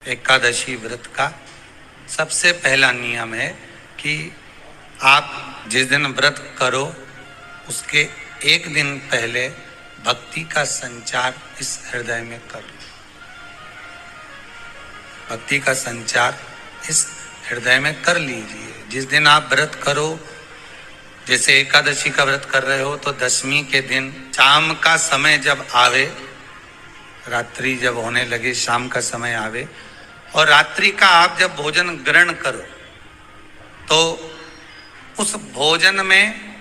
एकादशी व्रत का सबसे पहला नियम है कि आप जिस दिन व्रत करो उसके एक दिन पहले भक्ति का संचार इस हृदय में करो। भक्ति का संचार इस हृदय में कर लीजिए। जिस दिन आप व्रत करो, जैसे एकादशी का व्रत कर रहे हो तो दशमी के दिन शाम का समय जब आवे, रात्रि जब होने लगे, शाम का समय आवे और रात्रि का आप जब भोजन ग्रहण करो तो उस भोजन में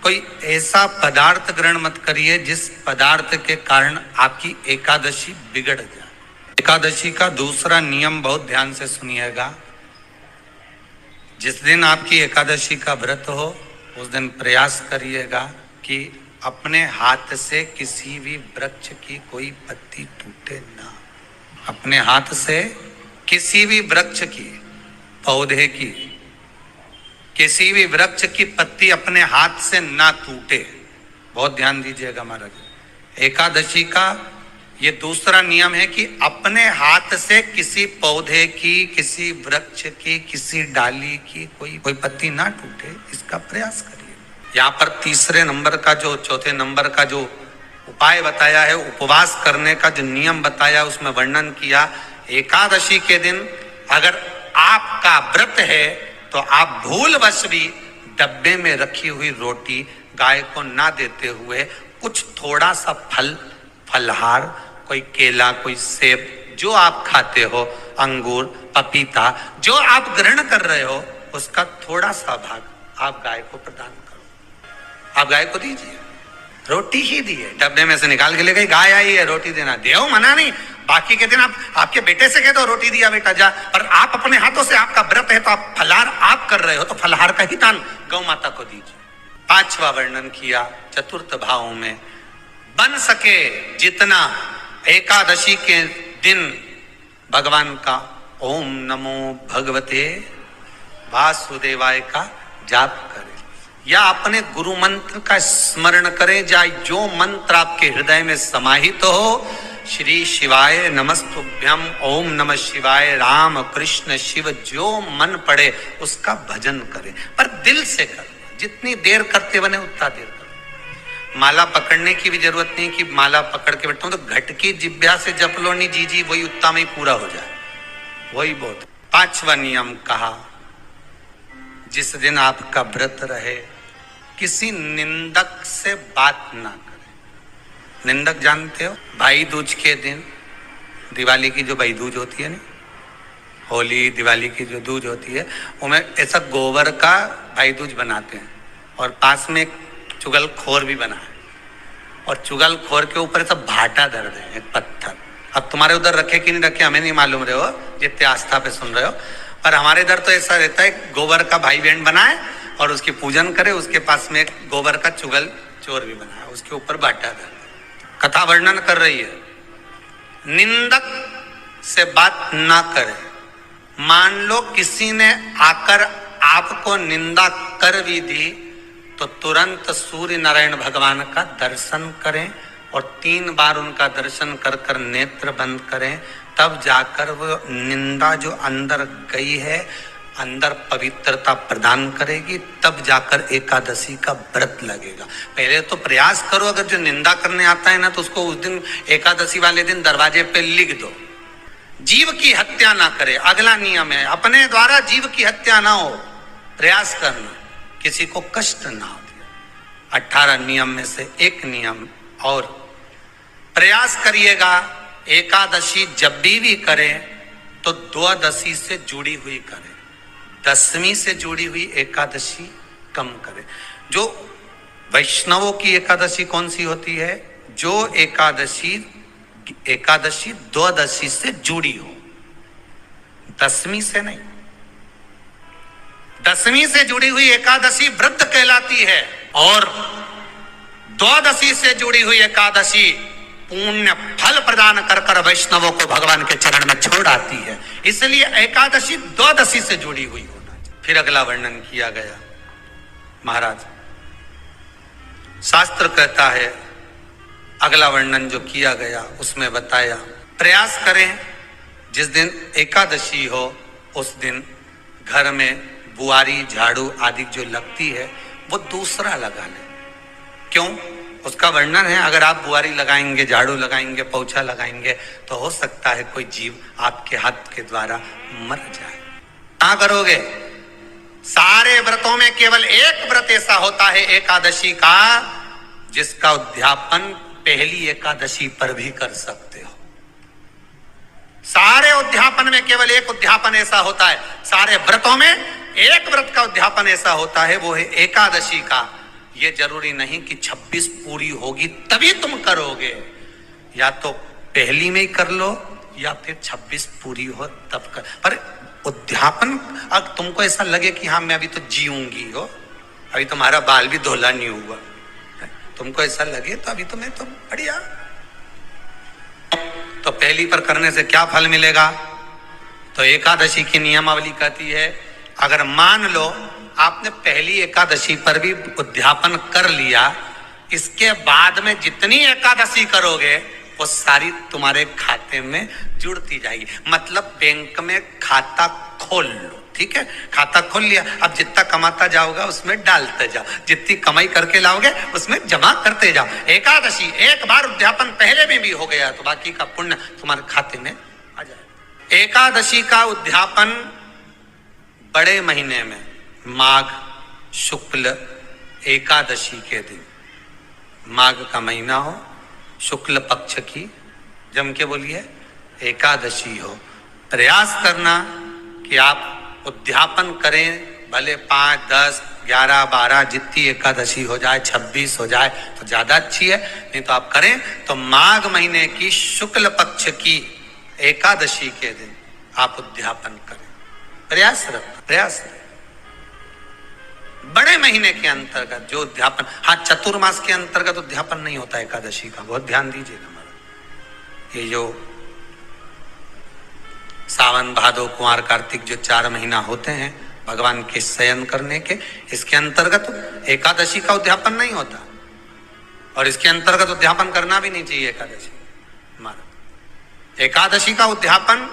कोई ऐसा पदार्थ ग्रहण मत करिए जिस पदार्थ के कारण आपकी एकादशी बिगड़ जाए। एकादशी का दूसरा नियम बहुत ध्यान से सुनिएगा। जिस दिन आपकी एकादशी का व्रत हो उस दिन प्रयास करिएगा कि अपने हाथ से किसी भी वृक्ष की कोई पत्ती टूटे ना। अपने हाथ से किसी भी वृक्ष की, पौधे की, किसी भी वृक्ष की पत्ती अपने हाथ से ना टूटे। बहुत ध्यान दीजिएगा महाराज। एकादशी का ये दूसरा नियम है कि अपने हाथ से किसी पौधे की, किसी वृक्ष की, किसी डाली की कोई पत्ती ना टूटे, इसका प्रयास करिए। यहाँ पर तीसरे नंबर का जो, चौथे नंबर का जो उपाय बताया है, उपवास करने का जो नियम बताया, उसमें वर्णन किया। एकादशी के दिन अगर आपका व्रत है तो आप भूलवश भी डब्बे में रखी हुई रोटी गाय को ना देते हुए कुछ थोड़ा सा फलहार, कोई केला, कोई सेब, जो आप खाते हो, अंगूर, पपीता, जो आप ग्रहण कर रहे हो, उसका थोड़ा सा भाग आप गाय को प्रदान करो। आप गाय को दीजिए। रोटी ही दिए, डब्बे में से निकाल के ले गई, गाय आई है, रोटी देना, देव मना नहीं। बाकी के दिन आप आपके बेटे से कह दो रोटी दिया बेटा जा, पर आप अपने हाथों से, आपका व्रत है तो आप फलहार आप कर रहे हो तो फलहार का ही दान गौ माता को दीजिए। पांचवा वर्णन किया चतुर्थ भाव में, बन सके जितना एकादशी के दिन भगवान का ओम नमो भगवते वासुदेवाय का जाप करें या अपने गुरु मंत्र का स्मरण करें, या जो मंत्र आपके हृदय में समाहित हो, श्री शिवाय नमस्तुभ्यम, ओम नमः शिवाय, राम कृष्ण शिव, जो मन पड़े उसका भजन करें, पर दिल से करें। जितनी देर करते बने उतना देर करें। माला पकड़ने की भी जरूरत नहीं कि माला पकड़ के बैठता हूं तो घट की जिब्या से जप लो नहीं जी, वही उतना में ही पूरा हो जाए, वही बहुत। पांचवा नियम कहा, जिस दिन आपका व्रत रहे किसी निंदक से बात ना करें। निंदक जानते हो, भाई दूज के दिन, दिवाली की जो भाई दूज होती है ना, होली दिवाली की जो दूज होती है, उनमें ऐसा गोबर का भाई दूज बनाते हैं और पास में एक चुगलखोर भी बना है और चुगलखोर के ऊपर ऐसा भाटा धर रहे हैं, एक पत्थर। अब तुम्हारे उधर रखे कि नहीं रखे हमें नहीं मालूम रहे हो, जितने आस्था पे सुन रहे हो, पर हमारे इधर तो ऐसा रहता है, गोबर का भाई बहन बनाए और उसकी पूजन करे, उसके पास में एक गोबर का चुगल चोर भी बना है, उसके ऊपर भाटा धर। कथा वर्णन कर रही है, निंदक से बात ना करें। मान लो किसी ने आकर आपको निंदा कर भी दी तो तुरंत सूर्य नारायण भगवान का दर्शन करें और 3 बार उनका दर्शन कर कर नेत्र बंद करें, तब जाकर वो निंदा जो अंदर गई है, अंदर पवित्रता प्रदान करेगी, तब जाकर एकादशी का व्रत लगेगा। पहले तो प्रयास करो, अगर जो निंदा करने आता है ना तो उसको उस दिन एकादशी वाले दिन दरवाजे पे लिख दो, जीव की हत्या ना करे। अगला नियम है, अपने द्वारा जीव की हत्या ना हो, प्रयास करना, किसी को कष्ट ना हो। 18 नियम में से एक नियम और, प्रयास करिएगा एकादशी जब भी करें तो द्वादशी से जुड़ी हुई करें, दशमी से जुड़ी हुई एकादशी कम करें। जो वैष्णवों की एकादशी कौन सी होती है? जो एकादशी द्वादशी से जुड़ी हो, दशमी से नहीं। दशमी से जुड़ी हुई एकादशी व्रत कहलाती है और द्वादशी से जुड़ी हुई एकादशी पुण्य फल प्रदान कर कर वैष्णवों को भगवान के चरण में छोड़ आती है। इसलिए एकादशी द्वादशी से जुड़ी हुई होना चाहिए। फिर अगला वर्णन किया गया, महाराज शास्त्र कहता है, अगला वर्णन जो किया गया उसमें बताया, प्रयास करें जिस दिन एकादशी हो उस दिन घर में बुआरी झाड़ू आदि जो लगती है वो दूसरा लगा ले। क्यों? उसका वर्णन है, अगर आप बुआरी लगाएंगे, झाड़ू लगाएंगे, पोछा लगाएंगे तो हो सकता है कोई जीव आपके हाथ के द्वारा मर जाए। क्या करोगे? सारे व्रतों में केवल एक व्रत ऐसा होता है एकादशी का जिसका उद्यापन पहली एकादशी पर भी कर सकते हो। सारे उद्यापन में केवल एक उद्यापन ऐसा होता है, सारे व्रतों में एक व्रत का उद्यापन ऐसा होता है, वो है एकादशी का। ये जरूरी नहीं कि 26 पूरी होगी तभी तुम करोगे, या तो पहली में ही कर लो या फिर 26 पूरी हो तब कर। पर उद्यापन, अब तुमको ऐसा लगे कि हाँ मैं अभी तो जीऊंगी हो, अभी तुम्हारा बाल भी धोला नहीं हुआ, तुमको ऐसा लगे तो अभी तो मैं तो बढ़िया, तो पहली पर करने से क्या फल मिलेगा? तो एकादशी की नियमावली कहती है, अगर मान लो आपने पहली एकादशी पर भी उद्यापन कर लिया, इसके बाद में जितनी एकादशी करोगे वो सारी तुम्हारे खाते में जुड़ती जाएगी। मतलब बैंक में खाता खोल लो, ठीक है? खाता खोल लिया, अब जितना कमाता जाओगा उसमें डालते जाओ, जितनी कमाई करके लाओगे उसमें जमा करते जाओ। एकादशी एक बार उद्यापन पहले में भी हो गया तो बाकी का पुण्य तुम्हारे खाते में आ जाए। एकादशी का उद्यापन बड़े महीने में माघ शुक्ल एकादशी के दिन, माघ का महीना हो, शुक्ल पक्ष की, जम के बोलिए, एकादशी हो, प्रयास करना कि आप उद्यापन करें। भले 5, 10, 11, 12 जितनी एकादशी हो जाए, 26 हो जाए तो ज्यादा अच्छी है, नहीं तो आप करें तो माघ महीने की शुक्ल पक्ष की एकादशी के दिन आप उद्यापन करें। प्रयास रखें। बड़े महीने के अंतर्गत जो उद्यापन, हाँ चतुर्मास के अंतर्गत उद्यापन नहीं होता एकादशी का, बहुत ध्यान दीजिएगा। हमारा ये जो सावन भादो कुंवर कार्तिक जो 4 महीना होते हैं भगवान के शयन करने के, इसके अंतर्गत एकादशी का उद्यापन नहीं होता, और इसके अंतर्गत उद्यापन करना भी नहीं चाहिए एकादशी। हमारा एकादशी का उद्यापन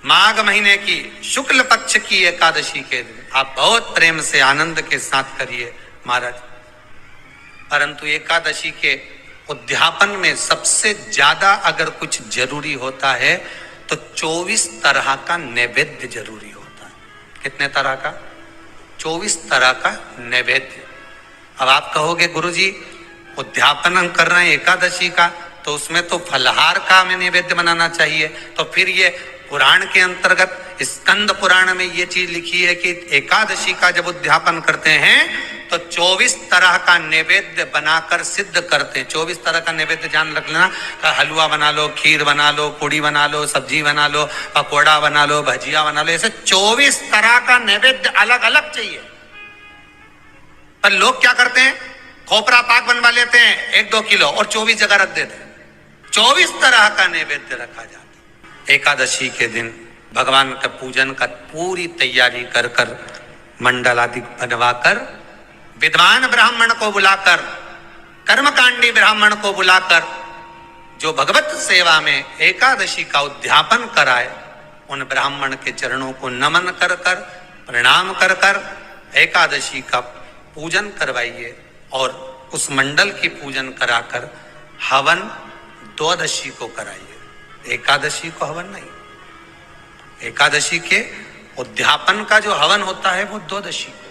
माघ महीने की शुक्ल पक्ष की एकादशी के दिन आप बहुत प्रेम से आनंद के साथ करिए महाराज। परंतु एकादशी के उद्यापन में सबसे ज्यादा अगर कुछ जरूरी होता है तो 24 तरह का नैवेद्य जरूरी होता है। कितने तरह का? 24 तरह का नैवेद्य। अब आप कहोगे गुरुजी उद्यापन हम कर रहे हैं एकादशी का, तो उसमें तो फलहार का हमें नैवेद्य बनाना चाहिए। तो फिर ये पुराण के अंतर्गत स्कंद पुराण में ये चीज लिखी है कि एकादशी का जब उद्यापन करते हैं तो 24 तरह का नैवेद्य बनाकर सिद्ध करते हैं। 24 तरह का नैवेद्य जान रख लेना, हलवा बना लो, खीर बना लो, पूड़ी बना लो, सब्जी बना लो, पकौड़ा बना लो, भजिया बना लो, ऐसे 24 तरह का नैवेद्य अलग अलग चाहिए। पर लोग क्या करते हैं, खोपरा पाक बनवा लेते हैं 1-2 किलो और 24 जगह रख देते हैं। 24 तरह का नैवेद्य रखा जाता है। एकादशी के दिन भगवान का पूजन का पूरी तैयारी कर कर, मंडल आदि बनवाकर, विद्वान ब्राह्मण को बुलाकर, कर्मकांडी ब्राह्मण को बुलाकर, जो भगवत सेवा में एकादशी का उद्यापन कराए, उन ब्राह्मण के चरणों को नमन कर कर, प्रणाम कर कर एकादशी का पूजन करवाइए। और उस मंडल की पूजन कराकर हवन द्वादशी को कराइए, एकादशी को हवन नहीं। एकादशी के उद्यापन का जो हवन होता है वो द्वादशी को।